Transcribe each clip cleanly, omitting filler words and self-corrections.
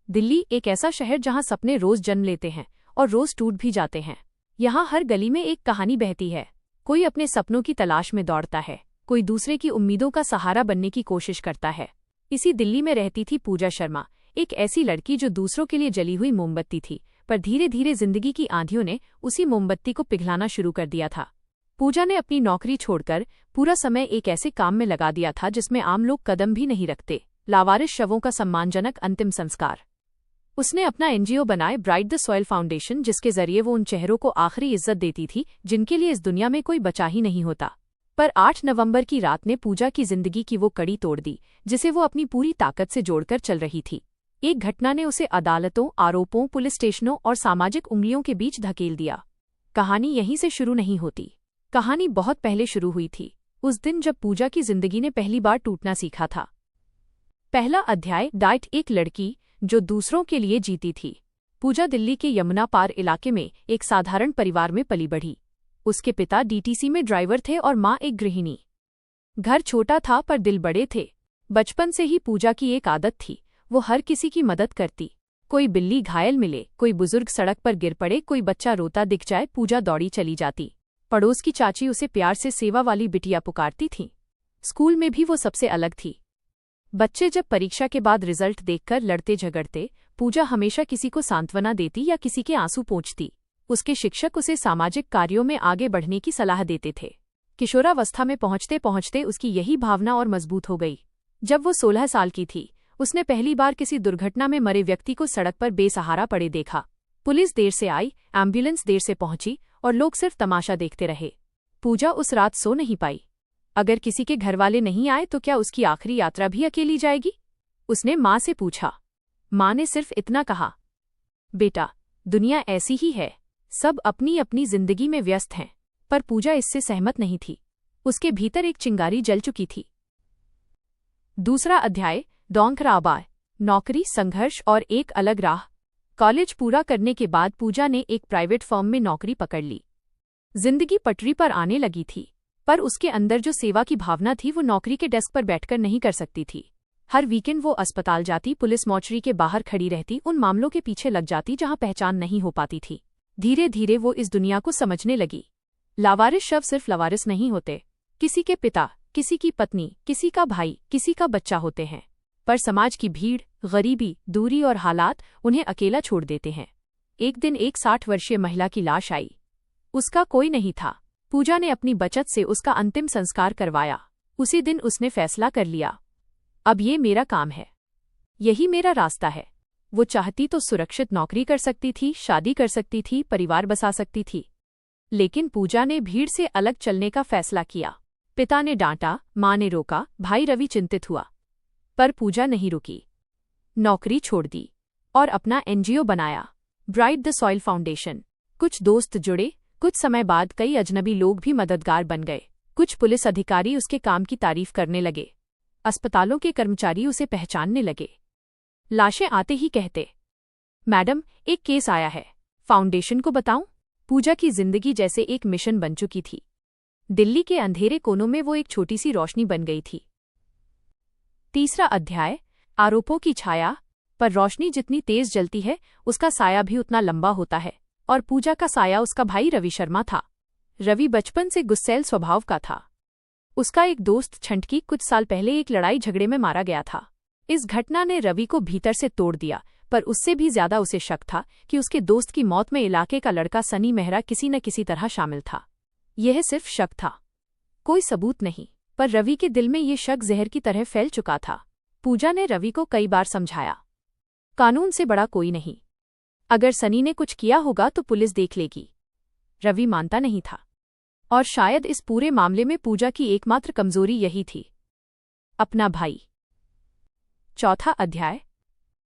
दिल्ली एक ऐसा शहर जहां सपने रोज जन्म लेते हैं और रोज टूट भी जाते हैं। यहाँ हर गली में एक कहानी बहती है। कोई अपने सपनों की तलाश में दौड़ता है, कोई दूसरे की उम्मीदों का सहारा बनने की कोशिश करता है। इसी दिल्ली में रहती थी पूजा शर्मा, एक ऐसी लड़की जो दूसरों के लिए जली हुई मोमबत्ती थी, पर धीरे धीरे जिंदगी की आंधियों ने उसी मोमबत्ती को पिघलाना शुरू कर दिया था। पूजा ने अपनी नौकरी छोड़कर पूरा समय एक ऐसे काम में लगा दिया था जिसमें आम लोग कदम भी नहीं रखते, लावारिस शवों का सम्मानजनक अंतिम संस्कार। उसने अपना एनजीओ बनाए ब्राइट द सॉइल फाउंडेशन, जिसके जरिए वो उन चेहरों को आखिरी इज्जत देती थी जिनके लिए इस दुनिया में कोई बचा ही नहीं होता। पर 8 नवंबर की रात ने पूजा की जिंदगी की वो कड़ी तोड़ दी जिसे वो अपनी पूरी ताकत से जोड़कर चल रही थी। एक घटना ने उसे अदालतों, आरोपों, पुलिस स्टेशनों और सामाजिक उंगलियों के बीच धकेल दिया। कहानी यहीं से शुरू नहीं होती। कहानी बहुत पहले शुरू हुई थी, उस दिन जब पूजा की जिंदगी ने पहली बार टूटना सीखा था। पहला अध्याय, डाइट, एक लड़की जो दूसरों के लिए जीती थी। पूजा दिल्ली के यमुना पार इलाके में एक साधारण परिवार में पली बढ़ी। उसके पिता डीटीसी में ड्राइवर थे और माँ एक गृहिणी। घर छोटा था पर दिल बड़े थे। बचपन से ही पूजा की एक आदत थी, वो हर किसी की मदद करती। कोई बिल्ली घायल मिले, कोई बुजुर्ग सड़क पर गिर पड़े, कोई बच्चा रोता दिख जाए, पूजा दौड़ी चली जाती। पड़ोस की चाची उसे प्यार से सेवा वाली बिटिया पुकारती थीं। स्कूल में भी वो सबसे अलग थी। बच्चे जब परीक्षा के बाद रिजल्ट देखकर लड़ते झगड़ते, पूजा हमेशा किसी को सांत्वना देती या किसी के आंसू पोंछती। उसके शिक्षक उसे सामाजिक कार्यों में आगे बढ़ने की सलाह देते थे। किशोरावस्था में पहुंचते पहुंचते उसकी यही भावना और मजबूत हो गई। जब वो 16 साल की थी, उसने पहली बार किसी दुर्घटना में मरे व्यक्ति को सड़क पर बेसहारा पड़े देखा। पुलिस देर से आई, एम्बुलेंस देर से पहुंची और लोग सिर्फ तमाशा देखते रहे। पूजा उस रात सो नहीं पाई। अगर किसी के घरवाले नहीं आए तो क्या उसकी आखिरी यात्रा भी अकेली जाएगी? उसने माँ से पूछा। माँ ने सिर्फ इतना कहा, बेटा, दुनिया ऐसी ही है, सब अपनी अपनी जिंदगी में व्यस्त हैं। पर पूजा इससे सहमत नहीं थी। उसके भीतर एक चिंगारी जल चुकी थी। दूसरा अध्याय, डोंकराबाद, नौकरी, संघर्ष और एक अलग राह। कॉलेज पूरा करने के बाद पूजा ने एक प्राइवेट फर्म में नौकरी पकड़ ली। जिंदगी पटरी पर आने लगी थी, पर उसके अंदर जो सेवा की भावना थी वो नौकरी के डेस्क पर बैठकर नहीं कर सकती थी। हर वीकेंड वो अस्पताल जाती, पुलिस मोर्चरी के बाहर खड़ी रहती, उन मामलों के पीछे लग जाती जहां पहचान नहीं हो पाती थी। धीरे धीरे वो इस दुनिया को समझने लगी। लावारिस शव सिर्फ लावारिस नहीं होते, किसी के पिता, किसी की पत्नी, किसी का भाई, किसी का बच्चा होते हैं। पर समाज की भीड़, गरीबी, दूरी और हालात उन्हें अकेला छोड़ देते हैं। एक दिन एक 60 वर्षीय महिला की लाश आई। उसका कोई नहीं था। पूजा ने अपनी बचत से उसका अंतिम संस्कार करवाया। उसी दिन उसने फैसला कर लिया, अब ये मेरा काम है, यही मेरा रास्ता है। वो चाहती तो सुरक्षित नौकरी कर सकती थी, शादी कर सकती थी, परिवार बसा सकती थी। लेकिन पूजा ने भीड़ से अलग चलने का फैसला किया। पिता ने डांटा, माँ ने रोका, भाई रवि चिंतित हुआ। पर पूजा नहीं रुकी। नौकरी छोड़ दी और अपना एनजीओ बनाया, ब्राइट द सॉइल फाउंडेशन। कुछ दोस्त जुड़े, कुछ समय बाद कई अजनबी लोग भी मददगार बन गए। कुछ पुलिस अधिकारी उसके काम की तारीफ करने लगे। अस्पतालों के कर्मचारी उसे पहचानने लगे। लाशें आते ही कहते, मैडम, एक केस आया है, फाउंडेशन को बताऊं? पूजा की जिंदगी जैसे एक मिशन बन चुकी थी। दिल्ली के अंधेरे कोनों में वो एक छोटी सी रोशनी बन गई थी। तीसरा अध्याय, आरोपों की छाया। पर रोशनी जितनी तेज जलती है, उसका साया भी उतना लंबा होता है। और पूजा का साया उसका भाई रवि शर्मा था। रवि बचपन से गुस्सैल स्वभाव का था। उसका एक दोस्त छंटकी कुछ साल पहले एक लड़ाई झगड़े में मारा गया था। इस घटना ने रवि को भीतर से तोड़ दिया, पर उससे भी ज्यादा उसे शक था कि उसके दोस्त की मौत में इलाके का लड़का सनी मेहरा किसी न किसी तरह शामिल था। यह सिर्फ शक था, कोई सबूत नहीं, पर रवि के दिल में ये शक जहर की तरह फैल चुका था। पूजा ने रवि को कई बार समझाया, कानून से बड़ा कोई नहीं, अगर सनी ने कुछ किया होगा तो पुलिस देख लेगी। रवि मानता नहीं था, और शायद इस पूरे मामले में पूजा की एकमात्र कमजोरी यही थी, अपना भाई। चौथा अध्याय,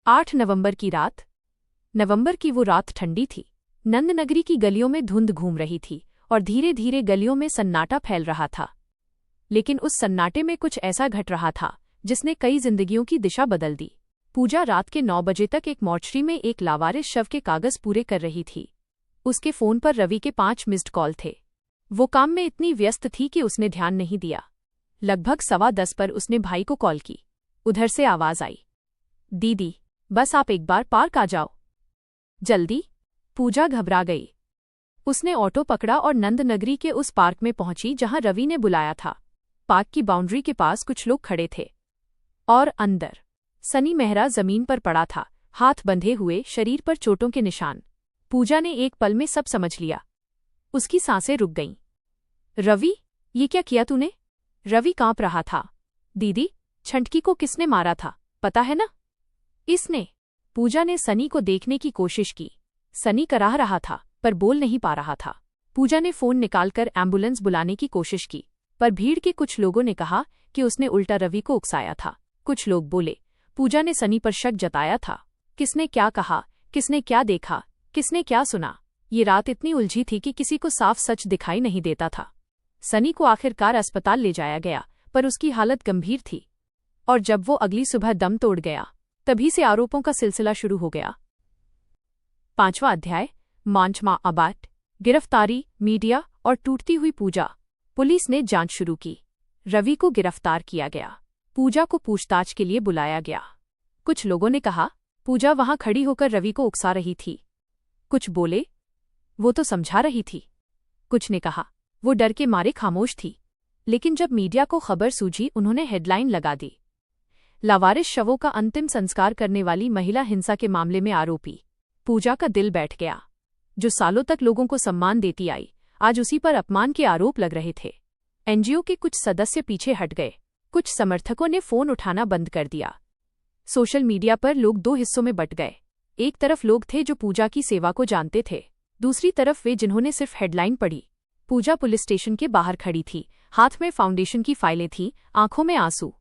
8 नवंबर की रात। नवंबर की वो रात ठंडी थी। नंदनगरी की गलियों में धुंध घूम रही थी और धीरे धीरे गलियों में सन्नाटा फैल रहा था। लेकिन उस सन्नाटे में कुछ ऐसा घट रहा था जिसने कई जिंदगियों की दिशा बदल दी। पूजा रात के 9 बजे तक एक मोर्चरी में एक लावारिस शव के कागज पूरे कर रही थी। उसके फोन पर रवि के 5 मिस्ड कॉल थे। वो काम में इतनी व्यस्त थी कि उसने ध्यान नहीं दिया। लगभग 10:15 पर उसने भाई को कॉल की। उधर से आवाज आई, दीदी, बस आप एक बार पार्क आ जाओ जल्दी। पूजा घबरा गई। उसने ऑटो पकड़ा और नंदनगरी के उस पार्क में पहुंची जहां रवि ने बुलाया था। पार्क की बाउंड्री के पास कुछ लोग खड़े थे और अंदर सनी मेहरा जमीन पर पड़ा था, हाथ बंधे हुए, शरीर पर चोटों के निशान। पूजा ने एक पल में सब समझ लिया। उसकी सांसें रुक गईं। रवि, ये क्या किया तूने? रवि कांप रहा था। दीदी, छंटकी को किसने मारा था पता है ना? इसने। पूजा ने सनी को देखने की कोशिश की। सनी कराह रहा था पर बोल नहीं पा रहा था। पूजा ने फोन निकालकर एम्बुलेंस बुलाने की कोशिश की, पर भीड़ के कुछ लोगों ने कहा कि उसने उल्टा रवि को उकसाया था। कुछ लोग बोले। पूजा ने सनी पर शक जताया था। किसने क्या कहा, किसने क्या देखा, किसने क्या सुना? ये रात इतनी उलझी थी कि किसी को साफ सच दिखाई नहीं देता था। सनी को आखिरकार अस्पताल ले जाया गया, पर उसकी हालत गंभीर थी और जब वो अगली सुबह दम तोड़ गया, तभी से आरोपों का सिलसिला शुरू हो गया। 5वां अध्याय, मांचमा अबाट, गिरफ्तारी, मीडिया और टूटती हुई पूजा। पुलिस ने जांच शुरू की। रवि को गिरफ्तार किया गया। पूजा को पूछताछ के लिए बुलाया गया। कुछ लोगों ने कहा पूजा वहां खड़ी होकर रवि को उकसा रही थी। कुछ बोले वो तो समझा रही थी। कुछ ने कहा वो डर के मारे खामोश थी। लेकिन जब मीडिया को खबर सूझी, उन्होंने हेडलाइन लगा दी, लावारिस शवों का अंतिम संस्कार करने वाली महिला हिंसा के मामले में आरोपी। पूजा का दिल बैठ गया। जो सालों तक लोगों को सम्मान देती आई, आज उसी पर अपमान के आरोप लग रहे थे। एनजीओ के कुछ सदस्य पीछे हट गए। कुछ समर्थकों ने फोन उठाना बंद कर दिया। सोशल मीडिया पर लोग दो हिस्सों में बंट गए। एक तरफ लोग थे जो पूजा की सेवा को जानते थे, दूसरी तरफ वे जिन्होंने सिर्फ हेडलाइन पढ़ी। पूजा पुलिस स्टेशन के बाहर खड़ी थी, हाथ में फाउंडेशन की फाइलें थीं, आंखों में आंसू।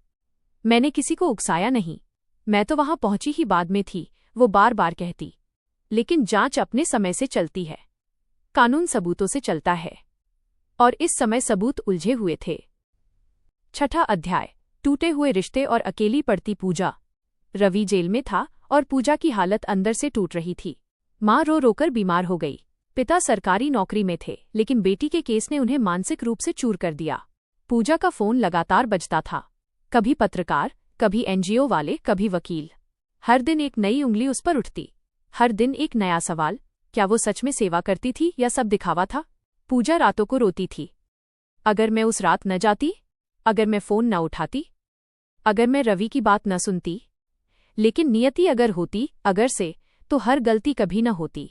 मैंने किसी को उकसाया नहीं, मैं तो वहां पहुंची ही बाद में थी, वो बार बार कहती। लेकिन जांच अपने समय से चलती है, कानून सबूतों से चलता है, और इस समय सबूत उलझे हुए थे। 6वां अध्याय, टूटे हुए रिश्ते और अकेली पड़ती पूजा। रवि जेल में था और पूजा की हालत अंदर से टूट रही थी। मां रो रोकर बीमार हो गई। पिता सरकारी नौकरी में थे, लेकिन बेटी के केस ने उन्हें मानसिक रूप से चूर कर दिया। पूजा का फोन लगातार बजता था, कभी पत्रकार, कभी एनजीओ वाले, कभी वकील। हर दिन एक नई उंगली उस पर उठती, हर दिन एक नया सवाल। क्या वो सच में सेवा करती थी या सब दिखावा था? पूजा रातों को रोती थी। अगर मैं उस रात न जाती, अगर मैं फोन न उठाती, अगर मैं रवि की बात न सुनती। लेकिन नियति अगर होती, अगर से, तो हर गलती कभी न होती।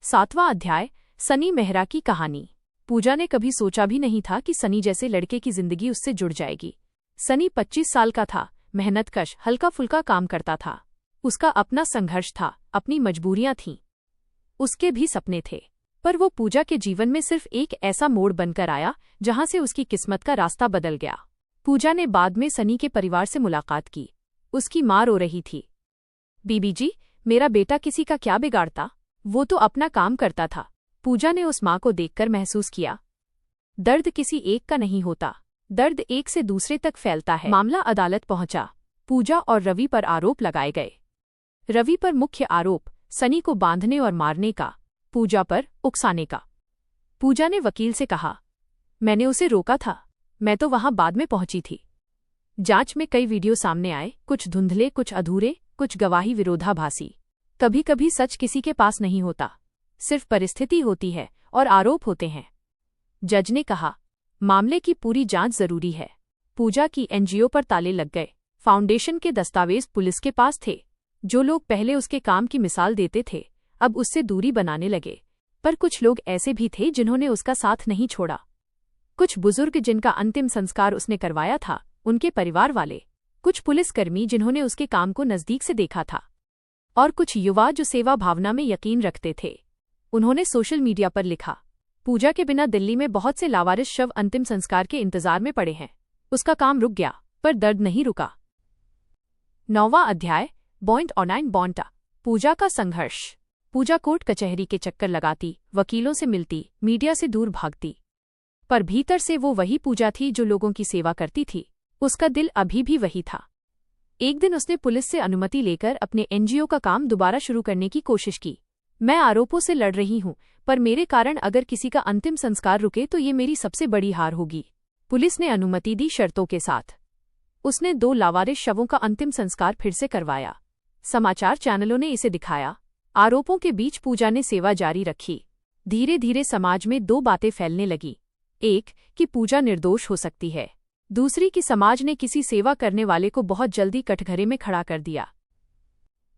7वां अध्याय, सनी मेहरा की कहानी। पूजा ने कभी सोचा भी नहीं था कि सनी जैसे लड़के की जिंदगी उससे जुड़ जाएगी। सनी 25 साल का था, मेहनतकश, हल्का फुल्का काम करता था। उसका अपना संघर्ष था, अपनी मजबूरियां थीं, उसके भी सपने थे। पर वो पूजा के जीवन में सिर्फ एक ऐसा मोड़ बनकर आया जहां से उसकी किस्मत का रास्ता बदल गया। पूजा ने बाद में सनी के परिवार से मुलाकात की। उसकी मां रो रही थी। बीबी जी, मेरा बेटा किसी का क्या बिगाड़ता, वो तो अपना काम करता था। पूजा ने उस मां को देखकर महसूस किया, दर्द किसी एक का नहीं होता, दर्द एक से दूसरे तक फैलता है। मामला अदालत पहुंचा। पूजा और रवि पर आरोप लगाए गए। रवि पर मुख्य आरोप सनी को बांधने और मारने का, पूजा पर उकसाने का। पूजा ने वकील से कहा, मैंने उसे रोका था, मैं तो वहां बाद में पहुंची थी। जांच में कई वीडियो सामने आए, कुछ धुंधले, कुछ अधूरे, कुछ गवाही विरोधाभासी। कभी कभी सच किसी के पास नहीं होता, सिर्फ परिस्थिति होती है और आरोप होते हैं। जज ने कहा, मामले की पूरी जांच जरूरी है। पूजा की एनजीओ पर ताले लग गए। फाउंडेशन के दस्तावेज पुलिस के पास थे। जो लोग पहले उसके काम की मिसाल देते थे, अब उससे दूरी बनाने लगे। पर कुछ लोग ऐसे भी थे जिन्होंने उसका साथ नहीं छोड़ा। कुछ बुजुर्ग जिनका अंतिम संस्कार उसने करवाया था, उनके परिवार वाले। कुछ पुलिसकर्मी जिन्होंने उसके काम को नजदीक से देखा था, और कुछ युवा जो सेवा भावना में यकीन रखते थे। उन्होंने सोशल मीडिया पर लिखा, पूजा के बिना दिल्ली में बहुत से लावारिस शव अंतिम संस्कार के इंतजार में पड़े हैं। उसका काम रुक गया, पर दर्द नहीं रुका। 9वां अध्याय, बॉइंट ऑनलाइन बॉन्टा। पूजा का संघर्ष। पूजा कोर्ट कचहरी के चक्कर लगाती, वकीलों से मिलती, मीडिया से दूर भागती, पर भीतर से वो वही पूजा थी जो लोगों की सेवा करती थी। उसका दिल अभी भी वही था। एक दिन उसने पुलिस से अनुमति लेकर अपने एनजीओ का काम दोबारा शुरू करने की कोशिश की। मैं आरोपों से लड़ रही हूं, पर मेरे कारण अगर किसी का अंतिम संस्कार रुके तो ये मेरी सबसे बड़ी हार होगी। पुलिस ने अनुमति दी, शर्तों के साथ। उसने 2 लावारिस शवों का अंतिम संस्कार फिर से करवाया। समाचार चैनलों ने इसे दिखाया। आरोपों के बीच पूजा ने सेवा जारी रखी। धीरे धीरे समाज में दो बातें फैलने लगी। एक, कि पूजा निर्दोष हो सकती है। दूसरी, कि समाज ने किसी सेवा करने वाले को बहुत जल्दी कटघरे में खड़ा कर दिया।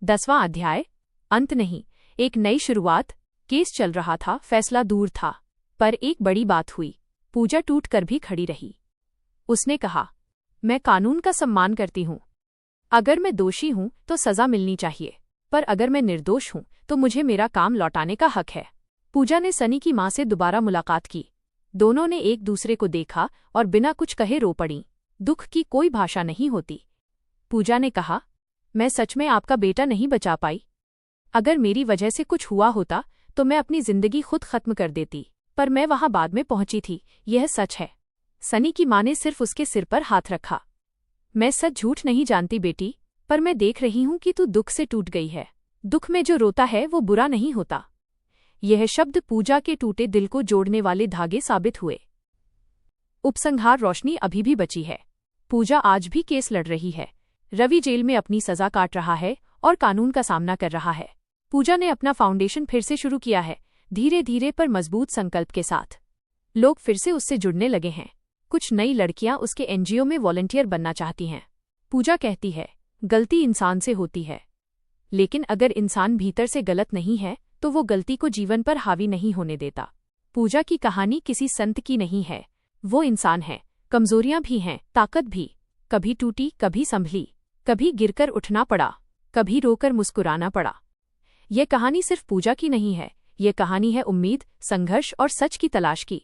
10वां अध्याय, अंत नहीं, एक नई शुरुआत। केस चल रहा था, फैसला दूर था, पर एक बड़ी बात हुई। पूजा टूट कर भी खड़ी रही। उसने कहा, मैं कानून का सम्मान करती हूं। अगर मैं दोषी हूं तो सजा मिलनी चाहिए, पर अगर मैं निर्दोष हूं तो मुझे मेरा काम लौटाने का हक है। पूजा ने सनी की मां से दोबारा मुलाकात की। दोनों ने एक दूसरे को देखा और बिना कुछ कहे रो पड़ी। दुख की कोई भाषा नहीं होती। पूजा ने कहा, मैं सच में आपका बेटा नहीं बचा पाई। अगर मेरी वजह से कुछ हुआ होता तो मैं अपनी जिंदगी खुद खत्म कर देती, पर मैं वहां बाद में पहुंची थी, यह सच है। सनी की मां ने सिर्फ उसके सिर पर हाथ रखा। मैं सच झूठ नहीं जानती बेटी, पर मैं देख रही हूं कि तू दुख से टूट गई है। दुख में जो रोता है वो बुरा नहीं होता। यह शब्द पूजा के टूटे दिल को जोड़ने वाले धागे साबित हुए। उपसंहार, रोशनी अभी भी बची है। पूजा आज भी केस लड़ रही है। रवि जेल में अपनी सजा काट रहा है और कानून का सामना कर रहा है। पूजा ने अपना फाउंडेशन फिर से शुरू किया है, धीरे धीरे पर मजबूत संकल्प के साथ। लोग फिर से उससे जुड़ने लगे हैं। कुछ नई लड़कियां उसके एनजीओ में वॉलंटियर बनना चाहती हैं। पूजा कहती है, गलती इंसान से होती है, लेकिन अगर इंसान भीतर से गलत नहीं है तो वो गलती को जीवन पर हावी नहीं होने देता। पूजा की कहानी किसी संत की नहीं है, वो इंसान है। कमजोरियां भी हैं, ताकत भी। कभी टूटी, कभी संभली, कभी गिरकर उठना पड़ा, कभी रोकर मुस्कुराना पड़ा। ये कहानी सिर्फ पूजा की नहीं है, ये कहानी है उम्मीद, संघर्ष और सच की तलाश की।